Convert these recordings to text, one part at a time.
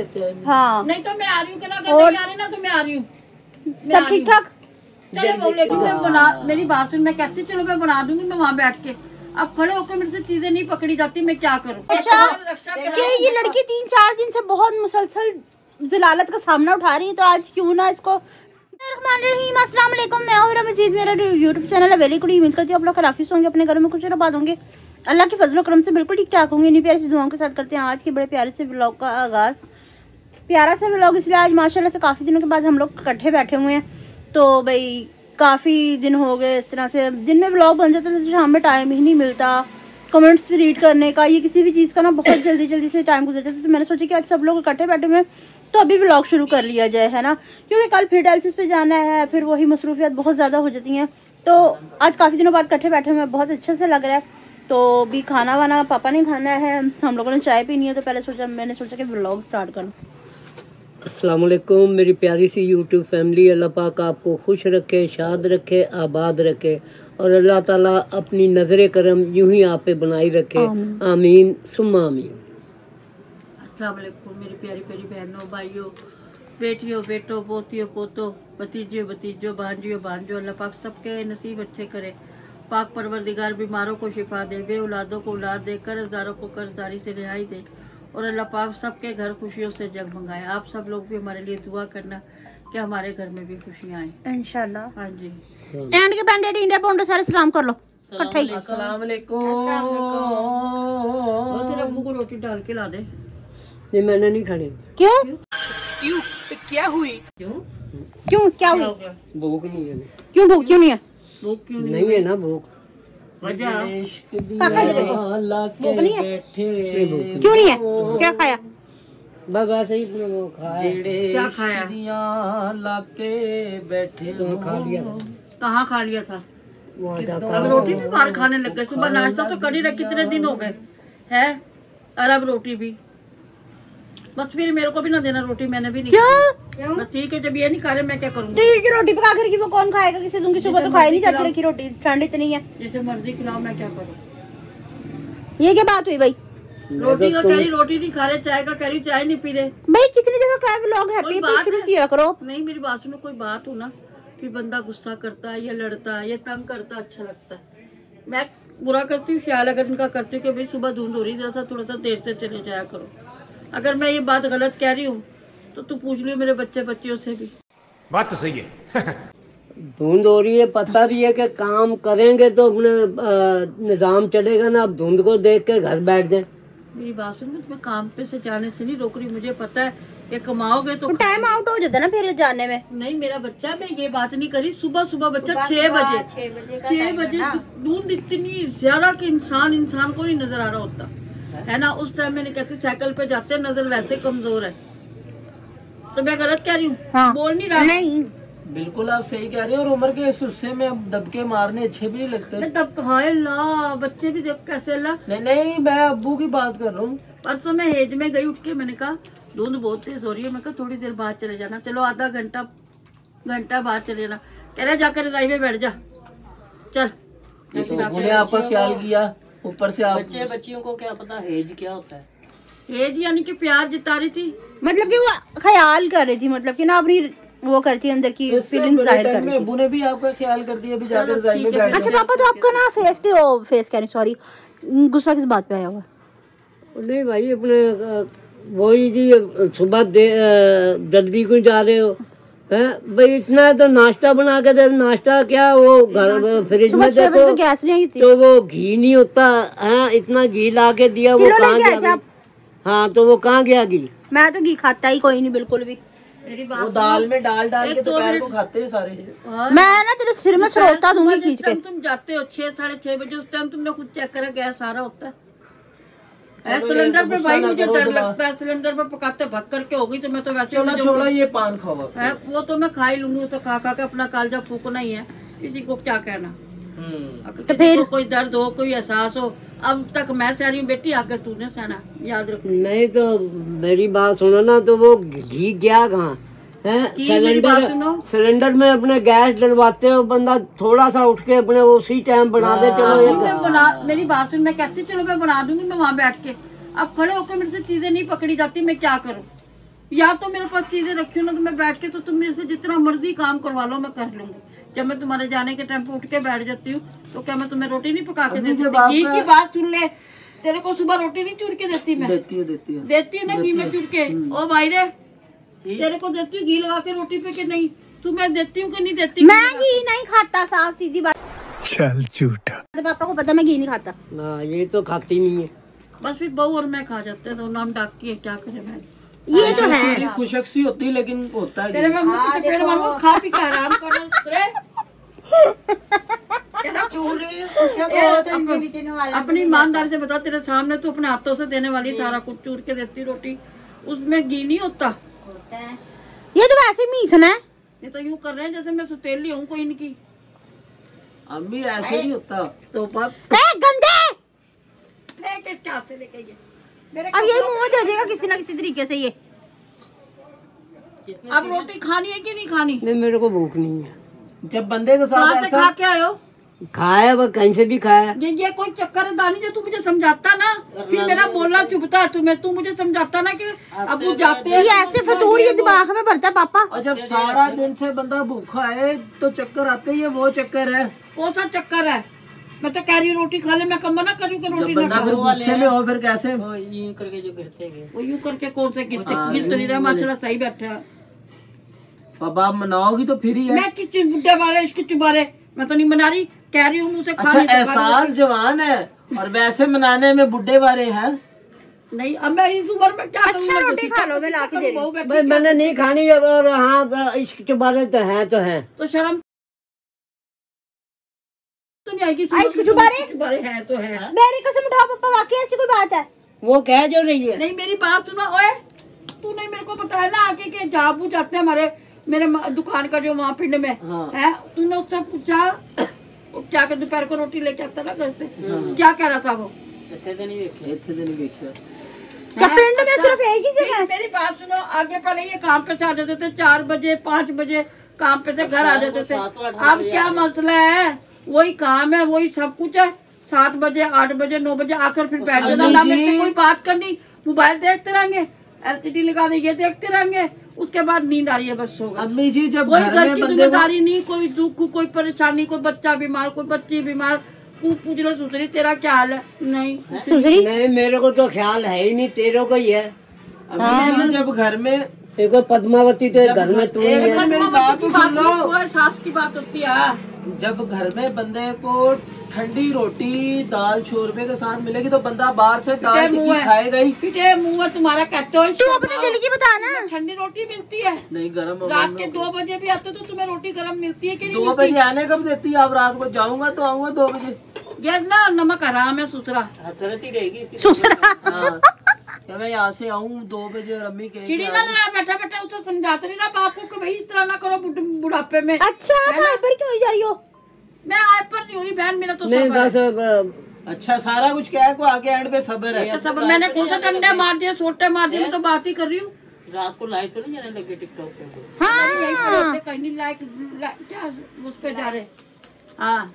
लेते हैं। हाँ नहीं तो मैं आ रही हूँ, नहीं आ रही ना तो मैं आ रही हूँ। सब ठीक ठाक। चलो लेकिन मैं बना, मेरी बात सुन, मैं कहती चलो मैं बना दूंगी मैं वहाँ बैठ के। अब खड़े होकर मेरे से चीजें नहीं पकड़ी जाती, मैं क्या करूँ। अच्छा कि ये लड़की 3-4 दिन से बहुत मुसलसल जलालत का सामना उठा रही है, तो आज क्यों ना इसको। अस्सलाम वालेकुम, मैं हूं मजीद, मेरा यूट्यूब चैनल है वेरी गुड। उम्मीद करती हूँ आप लोग खराफी होंगे, अपने घरों में खुश आबाद होंगे, अल्लाह के फजल करम से बिल्कुल ठीक ठाक होंगे। इन्हीं प्यारी सी दुआओं के साथ करते हैं आज के बड़े प्यारे से व्लॉग का आगाज़। प्यारा सा व्लॉग इसलिए आज माशाल्लाह से काफ़ी दिनों के बाद हम लोग इकट्ठे बैठे हुए हैं, तो भाई काफ़ी दिन हो गए इस तरह से दिन में व्लॉग बन जाता है, तो शाम में टाइम ही नहीं मिलता कमेंट्स भी रीड करने का, ये किसी भी चीज़ का ना बहुत जल्दी से टाइम गुजर जाता है। तो मैंने सोचा कि आज सब लोग इकट्ठे बैठे हुए हैं तो अभी व्लॉग शुरू कर लिया जाए, है ना, क्योंकि कल फिर डायलिसिस पे जाना है, फिर वही मसरूफियत बहुत ज़्यादा हो जाती हैं। तो आज काफ़ी दिनों बाद इकट्ठे बैठे हुए हैं, बहुत अच्छे से लग रहा है। तो भी खाना वाना पापा ने खाना है, हम लोगों ने चाय पीनी है, तो पहले मैंने सोचा कि व्लॉग स्टार्ट करूँ। अस्सलाम वालेकुम मेरी प्यारी सी यूट्यूब फैमिली, अल्लाह पाक आपको खुश रखे, शाद रखे, आबाद रखे और अल्लाह ताला अपनी नज़र करम यूं ही आप पे बनाई रखे। आमीन सुम्मा आमीन। अस्सलाम वालेकुम मेरी प्यारी प्यारी बहनों, भाइयों, बेटियों, बेटों, पोतियों, पोतों, भतीजियों, भतीजों, भांजियों, भांजों, अल्लाह पाक सबके नसीब अच्छे करे। पाक परवरदिगार बीमारों को शिफा दे, बे औलादों को औलाद दे, कर्जदारों को कर्जदारी से रिहाई दे और अल्लाह पाक सबके घर खुशियों से जगमगाए। आप सब लोग भी हमारे लिए दुआ करना कि हमारे घर में भी खुशियाँ आए इंशाल्लाह। हाँ जी। एंड के बैंडेड इंडिया पाउंडर सारे सलाम कर लो इकट्ठे ही। अस्सलाम वालेकुम। तेरे अब्बू को रोटी डाल के ला दे। नहीं मैंने नहीं खानी। क्यों क्यों क्या हुई? क्यों क्या हुई? भूख नहीं है। क्यों भूख क्यों नहीं है? भूख क्यों नहीं है ना भूख। काका जी देखो भूख नहीं है। क्यों नहीं है? क्या खाया? बस वैसे ही वो खाया। क्या खाया? लाके बैठे खा लिया। कहाँ खा लिया था? अब रोटी भी बाहर खाने लग गए। सुबह नाश्ता तो कर ही रहे, कितने दिन हो गए है, और अब रोटी भी। बस फिर मेरे को भी ना देना रोटी, मैंने भी नहीं। क्यों? बस ठीक है, जब ये नहीं खा रहे मैं क्या करूँगी? रोटी पका कर की वो कौन खाएगा? किसी दूंगी, सुबह तो खाई नहीं जाती रखी रोटी, ठंड इतनी है। जैसे मर्जी खिलाओ, मैं क्या करूँ? ये क्या बात हुई भाई? रोटी का कह रही रोटी नहीं खा रहे, चाय का कह रही चाय नहीं पी रहे। भाई कितनी जगह क्या व्लॉग हैप्पी शुरू किया करो। नहीं मेरी बात सुनो, कोई बात हो ना फिर बंदा गुस्सा करता है या लड़ता है या तंग करता, अच्छा लगता है। मैं बुरा करती हूँ, ख्याल अगर उनका करती हूँ कि भाई सुबह धुंध हो रही, जरा सा थोड़ा सा देर से चले जाया करो। अगर मैं ये बात गलत कह रही हूँ तो तू पूछ लियो मेरे बच्चे बच्चियों से भी। बात तो सही है। धुंध हो रही है, पता भी है कि काम करेंगे तो अपने निजाम चलेगा ना। अब धुंध को देख के घर बैठ जाए। मेरी बात सुन, मैं तुम्हें काम पे से जाने से नहीं रोक रही, मुझे पता है कि कमाओगे तो टाइम आउट हो जाता है ना फिर जाने में। नहीं मेरा बच्चा, मैं ये बात नहीं करी। सुबह सुबह बच्चा 6 बजे धुंध इतनी ज्यादा कि इंसान को नहीं नजर आ रहा होता है ना। उस टाइम मैंने कहती साइकिल पे जाते हैं, नजर वैसे कमजोर है। तो मैं गलत कह रही हूँ? हाँ। बोल नहीं रहा। नहीं बिल्कुल आप सही कह रहे हैं। और उम्र के सुस्से में अब दबके मारने अच्छे भी नहीं लगते। मैं दबका, हाय ला बच्चे भी देख कैसे ला। नहीं मैं अब्बू की बात कर रहा हूँ। परसों मैं हेज में गई, उठ के मैंने कहा धुंध बहुत तेज हो रही है, मैं कहा थोड़ी देर बाद चले जाना। चलो आधा घंटा बाद चले जाना। कह रहे जाकर रजाई में बैठ जा, चल। तो आपका ख्याल किया ऊपर से। आप बच्चे बच्चियों को क्या पता हेज क्या होता है? हेज यानी कि प्यार जता रही थी, मतलब कि वो ख्याल कर रही थी, मतलब कि ना अपनी वो करती है अंदर की फीलिंग जाहिर कर रही थी। अब्बू ने भी आपका ख्याल कर दिया, अभी जाकर रजाई में बैठ। अच्छा पापा, तो आपका ना फेस कह रही, सॉरी, गुस्सा किस बात पे आया हुआ? नहीं भाई अपने वही जी, सुबह जल्दी क्यों जा रहे हो है भाई? इतना है तो नाश्ता बना के दे। नाश्ता क्या, वो घर फ्रिज में देखो तो गैस नहीं आई थी, तो वो घी नहीं होता है, इतना घी ला के दिया, वो कहाँ गया? हाँ तो वो कहाँ गया घी? मैं तो घी खाता ही कोई नहीं बिल्कुल भी। मेरी वो दाल में डाल के दोपहर को खाते हैं सारे। मैं ना तेरे सिर में सरोता दूंगी खींच के। तुम जाते हो 6 साढ़े 6 बजे, उस टाइम तुमने खुद चेक करा गैस सारा होता है। सिलेंडर पे भाई मुझे डर लगता है, सिलेंडर पे पकाते भग करके होगी तो मैं तो वैसे छोड़ा ये पान खाओ है, वो तो मैं खा ही लूंगी। तो खा के अपना कालजा फूकना ही है, किसी को क्या कहना। तो फिर कोई दर्द हो, कोई एहसास हो, अब तक मैं सह रही हूँ बेटी, आकर तूने सहना, याद रखो। नहीं तो मेरी बात सुनो ना, तो वो घी गया कहाँ है? सिलेंडर में अपने गैस डलवाते हो, बंदा थोड़ा सा उठ के अपने उसी टाइम बना दे। चलो मेरी बात सुन, मैं कहती चलो मैं बना दूंगी मैं वहाँ बैठ के। अब खड़े होकर मेरे से चीजें नहीं पकड़ी जाती, मैं क्या करूँ? या तो मेरे पास चीजें रखी हो ना, तो मैं बैठ के, तो तुम मेरे से जितना मर्जी काम करवा लो, मैं कर लूंगी। जब मैं तुम्हारे जाने के टाइम पे उठ के बैठ जाती हूँ, तो क्या मैं तुम्हें रोटी नहीं पका के देती? घी की बात सुन ले, तेरे को सुबह रोटी नहीं चूर के देती मैं? देती हूँ ना घी में चूर के। ओ भाई रे, तेरे को देती हूँ घी लगा के रोटी पे कि नहीं? तुम्हें देती हूँ कि नहीं देती? मैं घी नहीं खाता, साफ सीधी बात। चल झूठा। पापा को पता मैं घी नहीं खाता। ना ये तो खाती नहीं है। बस फिर बहू और मैं खा जाते हैं, तो नाम डाकी है, क्या करे मैं? ये तो है खुशक सी होती है, लेकिन होता है तेरे में मुंह पे पेड़ मारो, खा पी के आराम करो। अपनी ईमानदारी से बता, तेरे सामने तो अपने हाथों से देने वाली, सारा कुछ चूर के देती रोटी, उसमें घी नहीं होता। ये तो वैसे मीसन है। ये तो यूँ कर रहे हैं जैसे मैं सुतेली हूँ कोई इनकी। अम्मी ऐसे नहीं होता तो बात गंदे किसके हाथ से लेके गए मेरे? अब ये मुंह में चल जाएगा किसी ना किसी तरीके से। ये अब रोटी खानी है कि नहीं खानी? नहीं, मेरे को भूख नहीं है। जब बंदे के कहाँ साथ से ऐसा खा के आयो? खाया वो कहीं से भी खाया। ये कोई चक्कर है दानी, जो तू मुझे समझाता ना, फिर मेरा बोलना चुभता तुम्हें। तू मुझे समझाता ना कि अब वो जाते हैं, ये ऐसे फतूर ये दिमाग में भरता है पापा। और जब सारा दिन से बंदा भूखा है तो चक्कर आते ही है, वो चक्कर है। कौन सा चक्कर है? मैं तो कह रही हूँ रोटी खा ले, मैं कम ना करूँ कि रोटी ना बंदा फिर खाऊं। गुस्से में हो फिर कैसे? यूं करके जो गिरते गए, वो यूं करके कौन से गिरते? गिर तो नहीं रहा माशाल्लाह, सही बैठा है। अब आप मनाओगी तो फिर ही है। मैं किस बुढ़े बारे, इसके चुबारे मैं तो नहीं मना रही, कह रही हूँ मुझसे खा अच्छा, नहीं तो खा एहसास लो। जवान है और वैसे मनाने में बुढ़े वाले हैं। नहीं, अब मैं इस उम्र में क्या अच्छा, रोटी खा लो, मैं ला के दे रही हूँ। भाई मैंने नहीं खानी है, और हाँ इश्क चुबारे तो है। तो शर्म तो नहीं आएगी? इश्क चुबारे है तो है। मेरी कसम उठाओ पापा, वाकई ऐसी कोई बात है? वो कह जो रही है। नहीं, मेरी बात सुनो। ओए, तू नहीं मेरे को बताया ना आके के जहाँ पूछ जाते हैं हमारे, मेरे दुकान का जो वहाँ पिंड में है, तूने उससे पूछा क्या कर दोपहर को रोटी लेके आता ना घर से? क्या कह रहा था वो? इतने दिन ही देखिए। क्या पिंड में सिर्फ एक ही जगह? मेरी बात सुनो, आगे पहले ये काम पे से आ जाते थे 4 बजे 5 बजे, काम पे से घर आ जाते थे। अब क्या मसला है? वही काम है, वही सब कुछ है। 7 बजे 8 बजे 9 बजे आकर फिर बैठ जाना, ना मेरे से कोई बात करनी, मोबाइल देखते रहेंगे, LCD लगा दे, ये देखते रहेंगे, उसके बाद नींद आ रही है, बस होगा। अम्मी जी जब कोई घर घर में की बंदे जिम्मेदारी नहीं, कोई दुख, कोई परेशानी, कोई बच्चा बीमार, कोई बच्ची बीमार, पूछ लो सुसरी तेरा क्या हाल है? नहीं सुसरी नहीं, मेरे को तो ख्याल है ही नहीं, तेरे को ही है। अम्मी जी जब घर में एक पद्मावती तो घर में तू ही है। मेरी बात तो सुन लो। सास की बात होती है। जब घर में बंदे को ठंडी रोटी दाल शोरबे के साथ मिलेगी तो बंदा बाहर से दाल टिक्की खाएगा ही। पिटे मुँह है तुम्हारा, कहते हो तू अपने दिल की बता ना। ठंडी रोटी मिलती है? नहीं, गरम रात के 2 बजे भी आते तो तुम्हें रोटी गरम मिलती है कि नहीं? 2 बजे आने कब देती है? आप रात को जाऊंगा तो आऊंगा 2 बजे। ये ना नमक हराम है, सुसरा सुसरा हाँ, क्या मैं यहाँ से आऊँ 2 बजे और अम्मी कहेगी चिड़ी ना लड़ा, बैठा बैठा उसे समझाते नहीं ना बाप को कि भाई इस तरह ना करो बुढ़ापे में। अच्छा, हाइपर क्यों हो जा रही हो? मैं हाइपर नहीं हो रही बहन, मेरा तो नहीं सब्र है। बस अच्छा, सारा कुछ क्या है को आगे एंड पे सब्र है। सब्र मैंने कौन सा डंडे मार दिए, सोटे मार दिए, मैं तो बात ही कर रही हूँ। रात को लाइट तो नहीं जाने लगे टिकटॉक पे? हाँ कहीं नहीं लाइक क्या उस पे जा रहे। हाँ,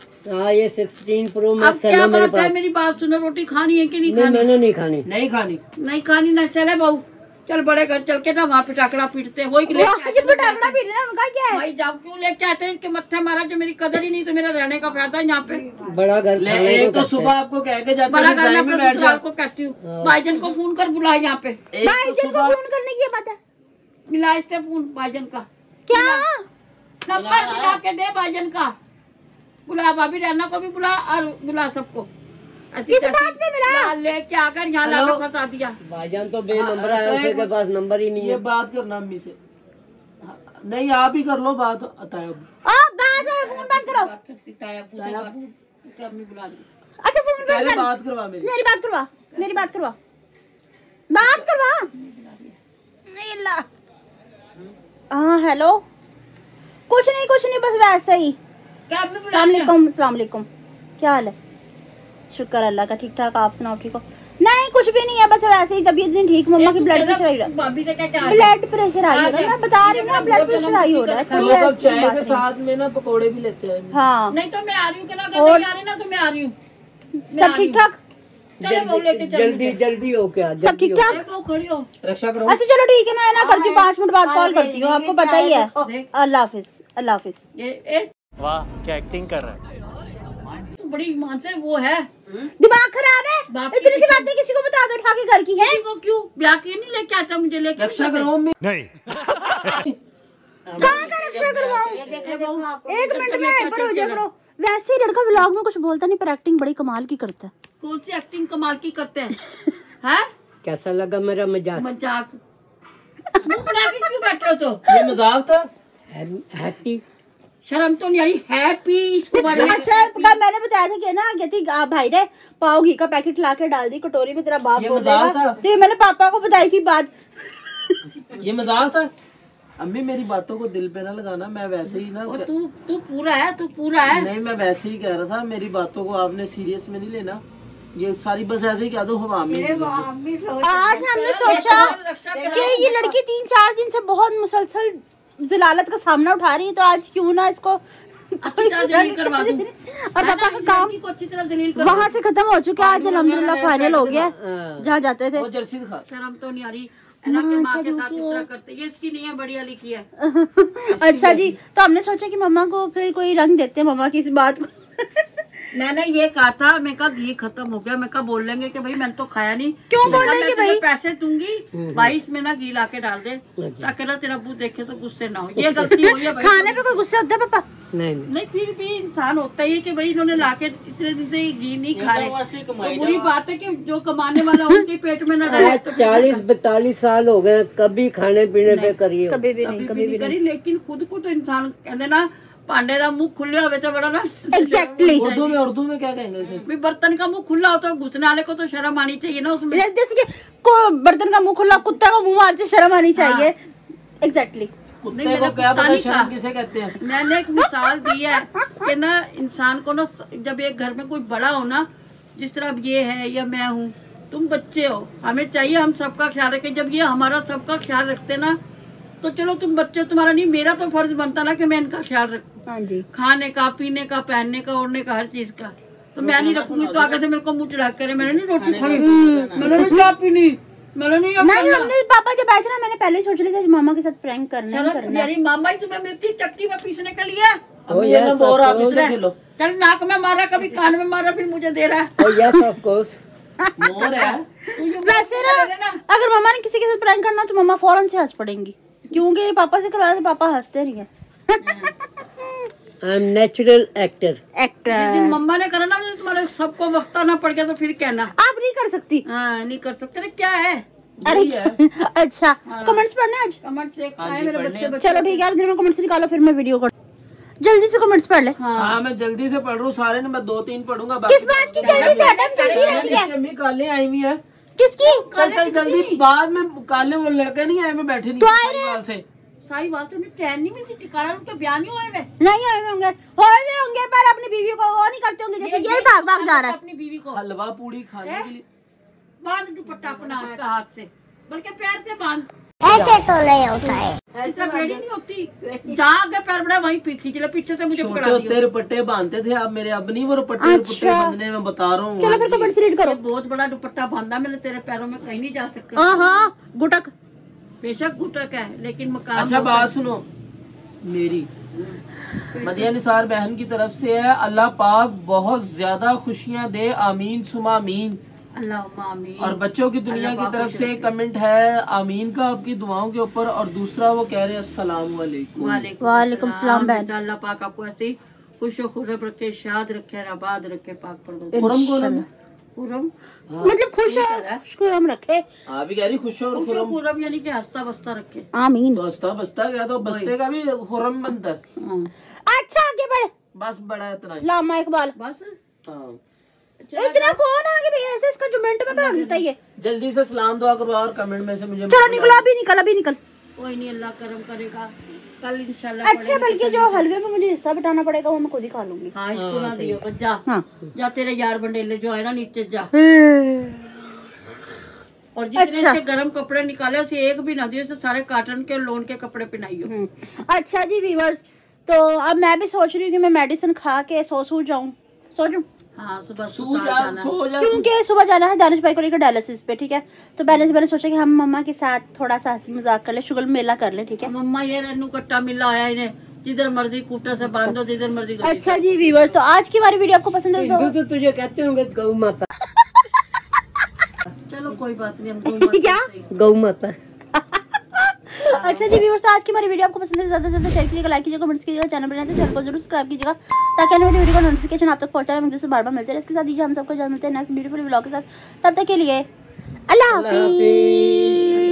ये 16 प्रो अब मैक्स है क्या ना मेरे बात है? पास। मेरी बात सुनो, रोटी खानी है कि नहीं नहीं, खानी? मैंने नहीं खानी। नहीं खानी। नहीं खानी ना, चले बहू चल बड़े घर चल के ना वहाँ पिटाकड़ा पीटते हैं, वही पटाखड़ा पीट रहा है, उनका क्या है? भाई जाओ क्यों लेके आते हैं इनके मत्थे मारा, जो मेरी कदर ही नहीं, तो मेरा रहने का फायदा है यहाँ पे। बड़ा घर ले, खाने एक को तो कहते सुबह हैं। आपको कह के जाते बड़ा हैं घर में में बैठ जाओ। को कहती हूँ भाईजन को फोन कर बुलाए यहाँ पे। एक भाई तो जन को सुबह फोन करने की बात है मिला इससे फोन भाईजन का, क्या? नंबर मिला के दे भाईजन का, बुला भाभी रहना को भी बुला और बुला सबको। किस बात पे मिला? लेके आकर यहाँ लाकर फंसा दिया। भाईजान तो बेनंबर है, उसके के पास नंबर ही नहीं ये है। बात करना अम्मी से। नहीं, आप ही कर लो बात। अतायब बात है, फोन बंद करो। बात करती तायाबू से बात, उसे अम्मी बुला दी। अच्छा फोन बंद पहले कर। बात करवा मेरी। मेरी बात करवा, मेरी बात करवा, बात करवा। नहीं ला। हाँ हेलो, कुछ नहीं बस वैसे ही। क्या अम्मी बुला अस्सलाम दिया? वालेकुम, अस्सलाम वालेकुम। क्या हाल है? शुक्र अल्लाह का, ठीक ठाक। आप सुनाओ, ठीक हो? नहीं कुछ भी नहीं है, बस वैसे ही तबीयत नहीं ठीक। मम्मा की ब्लड प्रेशर आई रहा है। भाभी से क्या क्या ब्लड प्रेशर आई हो रहा है, मैं बता रही हूँ ना, ब्लड प्रेशर आई हो रहा है। हम कोई लोग अब ऐसी चाय बात के नहीं। साथ में ना पकोड़े भी लेते हैं। हाँ नहीं तो मैं आ रही हूँ कि ना, अगर और- नहीं आ रही ना तो मैं आ रही हूँ। सब ठीक ठाक। चलो वो लेके जल्दी जल्दी हो क्या सब ठीक ठाक? वो खड़ी हो। रक्षा करो। अच्छा चलो ठीक है, मैं ना करती हूँ 5 मिनट बाद कॉल करती हूँ, आपको पता ही है। अल्लाह हाफिज, अल्लाह हाफिज। ये वाह क्या एक्टिंग कर रहा है। बड़ी मां से वो है, दिमाग खराब है, बाप की इतनी सी बातें किसी को बता दो उठा के घर की है। वो क्यों ब्याह के नहीं लेके आता, मुझे लेके रक्षा करो। नहीं कहाँ का रक्षा करवाऊं? एक मिनट में ऊपर हो जाए करो। वैसे ही लड़का व्लॉग में कुछ बोलता नहीं, पर एक्टिंग बड़ी कमाल की करता है। कौन सी एक्टिंग कमाल की करते हैं? हैं? कैसा लगा मेरा मजाक? मजाक मुंह बना के क्यों बैठे हो? तो ये मजाक था। हैप्पी शर्म तो नहीं आ रही? हैप्पी इसको बारे में अच्छा मैंने बताया था कि ना कहती भाई ने पाव घी का पैकेट ला के डाल दी कटोरी में, तेरा बाप ये बोल मजाक देगा। था। तो ये मैंने पापा को बताई थी बात। ये मजाक था। अम्मी मेरी बातों को दिल पे ना लगाना, मैं वैसे ही ना। और तू पूरा है, तू पूरा है। नहीं मैं वैसे ही कह रहा था, मेरी बातों को आपने सीरियस में नहीं लेना। ये सारी बस ऐसे ही कह दो हवा में। आज हमने सोचा कि ये लड़की 3-4 दिन से बहुत मुसलसल जलालत का सामना उठा रही है, तो आज क्यों ना इसको अच्छी तरह जलील करवा दूं। और पापा का काम को अच्छी तरह जलील करवा वहाँ से खत्म हो चुका है। आज अल्हम्दुलिल्लाह फाइनल हो गया जहाँ जाते थे। वो जर्सी दिखा। शर्म तो नहीं आ रही है ना कि माँ के साथ इस तरह करते। ये इसकी नहीं है, बड़ी वाली की है। अच्छा जी, तो हमने सोचा कि मम्मा को फिर कोई रंग देते हैं मम्मा की इस बात को। मैंने ये कहा था, मैं कहा घी खत्म हो गया, मैं कहा बोल लेंगे कि भाई मैंने तो खाया नहीं। क्यों मैं कहा, बोलेंगे मैं तुझे भाई? पैसे दूंगी भाई, इसमें ना घी ला के डाल दे ताकि ना तेरा अब्बू देखे तो गुस्से ना हो। ये गलती हुई है भाई। खाने पे कोई गुस्सा होता है पापा? नहीं नहीं फिर भी इंसान होता ही है कि भाई इन्होंने लाके इतने दिन से घी नहीं खा रहे, तो बुरी बात है कि जो कमाने वाला उनके पेट में न डाले। 40-42 साल हो गए, कभी खाने पीने पे करिए। कभी भी नहीं, कभी भी करी, लेकिन खुद को तो इंसान कहते ना भांडे का मुंह खुले होवे तो बड़ा ना। एग्जैक्टली। उर्दू में क्या कहेंगे इसे? भी बर्तन का मुंह खुला हो तो घुसने वाले को तो शर्म आनी चाहिए ना उसमें। जैसे कि बर्तन का मुंह खुला, कुत्ता का मुंह मारते शर्म आनी चाहिए। एग्जैक्टली। कुत्ते को क्या पता शर्म किसे कहते हैं? मैंने एक मिसाल दी है कि ना इंसान को ना जब एक घर में कोई बड़ा हो ना, जिस तरह अब ये है या मैं हूँ, तुम बच्चे हो, हमें चाहिए हम सबका ख्याल रखें। जब ये हमारा सबका ख्याल रखते ना, तो चलो तुम बच्चे, तुम्हारा नहीं, मेरा तो फर्ज बनता ना कि मैं इनका ख्याल रखूं। हाँ जी। खाने का, पीने का, पहनने का, ओढ़ने का, हर चीज का। तो मैं नहीं रखूंगी तो आगे से मेरे को मुंह चढ़ा करे मैंने नहीं रोटी खानी, मैंने नहीं चाय पीनी, मैंने नहीं। नहीं हमने पापा जब आए थे ना, मैंने पहले ही सोच लिया था मामा के साथ प्रैंक करना ही करना है। यानी मामा ही तुम्हें मिलती चक्की में पीसने के लिए। अम्मी ये ना बोर आप इसे खिलो। चल नाक में मारा, कभी कान में मारा, फिर मुझे दे रहा है। Yes of course. मोर है। वैसे ना अगर मामा ने किसी के साथ प्रैंक करना तो मामा फौरन से हंस पड़ेंगी, क्योंकि पापा से करवाया तो पापा हंसते नहीं है। I am natural actor. Actor मम्मा ने करा ना, तुम्हारे सबको वक्त आना पड़ गया तो फिर कहना। आप नहीं कर सकती। हाँ नहीं कर सकते ना, क्या है। अरे अच्छा कमेंट्स पढ़ने आज। कमेंट्स देख पाए मेरे बच्चे। चलो ठीक है, आप में कमेंट्स निकालो, फिर मैं वीडियो कर जल्दी से कमेंट्स पढ़ ले। हाँ मैं जल्दी से पढ़ रहा हूँ सारे ने, मैं 2-3 पढ़ूंगा। किस बात की जल्दी से? हटम जल्दी रहती है। अम्मी काले आई हुई है। किसकी? चल जल्दी, बाद में काले वो लड़के नहीं आए, मैं बैठे नहीं तो आए रहे। से सही बात है, उन्हें चैन नहीं मिलती, ठिकाना उनके बयान नहीं हुए वे। नहीं हुए होंगे, हुए होंगे, पर अपनी बीवी को वो नहीं करते होंगे, जैसे ये भाग भाग जा रहा है। अपनी बीवी को हलवा पूड़ी खाने के लिए बांध दुपट्टा अपना उसका हाथ से, बल्कि पैर से बांध। ऐसे तो नहीं होता है, ऐसा बेड़ी नहीं होती, जहाँ आगे पैर बढ़ा वहीं खींच ले, पीछे से मुझे छोटे पकड़ा होते रुपट्टे बांधते थे, अब मेरे अब नहीं वो रुपट्टे बांधने में बता रहा हूँ। चलो फिर कमेंट्स रीड करो। बहुत बड़ा दुपट्टा बांधा मैंने तेरे पैरों में, कहीं नहीं जा सकता। हाँ हाँ गुटक, बेशक गुटक है लेकिन मकाम। अच्छा बात सुनो, मेरी मदिया निसार बहन की तरफ से है, अल्लाह पाक बहुत ज्यादा खुशियाँ दे, आमीन सुमा आमीन। अल्लाह आमीन। और बच्चों की दुनिया की तरफ से कमेंट है आमीन का आपकी दुआओं के ऊपर, और दूसरा वो कह रहे हैं अस्सलाम वालेकुम। वालेकुम सलाम बहन। अल्लाह पाक आपको ऐसे ही खुश खुरब रखे, शाद रखे, आबाद रखे, पाक पर खुरम कौन है? खुरम मतलब खुश खुरम रखे। आप भी कह रही खुश और खुरम? खुरम यानी कि हंसता बसता रखे। आमीन। तो हंसता बसता गया तो बसते का भी खुरम बनता है। अच्छा आगे बढ़, बस बड़ा इतना ही। लामा इकबाल। बस हाँ। इतना कौन आगे भैया, ऐसे इसका जो मिनट में भाग देता है ये। जल्दी से सलाम दुआ करो और कमेंट में से मुझे। चलो निकलो, अभी निकल, अभी निकल। कोई नहीं, अल्लाह करम करेगा, कल इंशाल्लाह। अच्छा बल्कि जो हलवे में मुझे हिस्सा बटाना पड़ेगा वो मैं खुद ही खा लूंगी। हाँ इसको ना दियो, बस जा। हाँ जा तेरे यार बंडेले जो है ना नीचे जा, और जितने अच्छा। से गर्म कपड़े निकाले उसे एक भी ना दियो, उसे सारे काटन के लोन के कपड़े पहनाइयो। अच्छा जी व्यूअर्स, तो अब मैं भी सोच रही हूँ कि मैं मेडिसिन खा के सो जाऊँ। हाँ सुबह सो जा क्योंकि सुबह जाना है दानिश भाई को लेकर डायलिसिस पे, ठीक है। तो मैंने सोचा कि हम मम्मा के साथ थोड़ा सा हंसी मजाक कर ले, शुगर मेला कर ले, ठीक है। मम्मा ये रेनू कट्टा मिला आया इन्हें, जिधर मर्जी कूटर से बांधो, जिधर मर्जी करो। अच्छा जी व्यूअर्स, तो आज की हमारी वीडियो आपको पसंद है हिंदू तो तुझे कहते होंगे गौ माता। चलो कोई बात नहीं, हम क्या गौ माता। अच्छा जी व्यूअर्स, तो आज की हमारी वीडियो आपको पसंद है, ज्यादा से ज्यादा शेयर कीजिएगा, लाइक कीजिएगा, कमेंट्स कीजिएगा, चैनल पर नए तो चैनल को जरूर सब्सक्राइब कीजिएगा ताकि आने वाली वीडियो का नोटिफिकेशन आप तक पहुंचा रहे। मुझे बार बार मिलते रहे। इसके साथ दीजिए हम सबको इजाजत मिलते हैं नेक्स्ट ब्यूटीफुल व्लॉग के साथ। तब तक के लिए अल्लाह हाफिज़।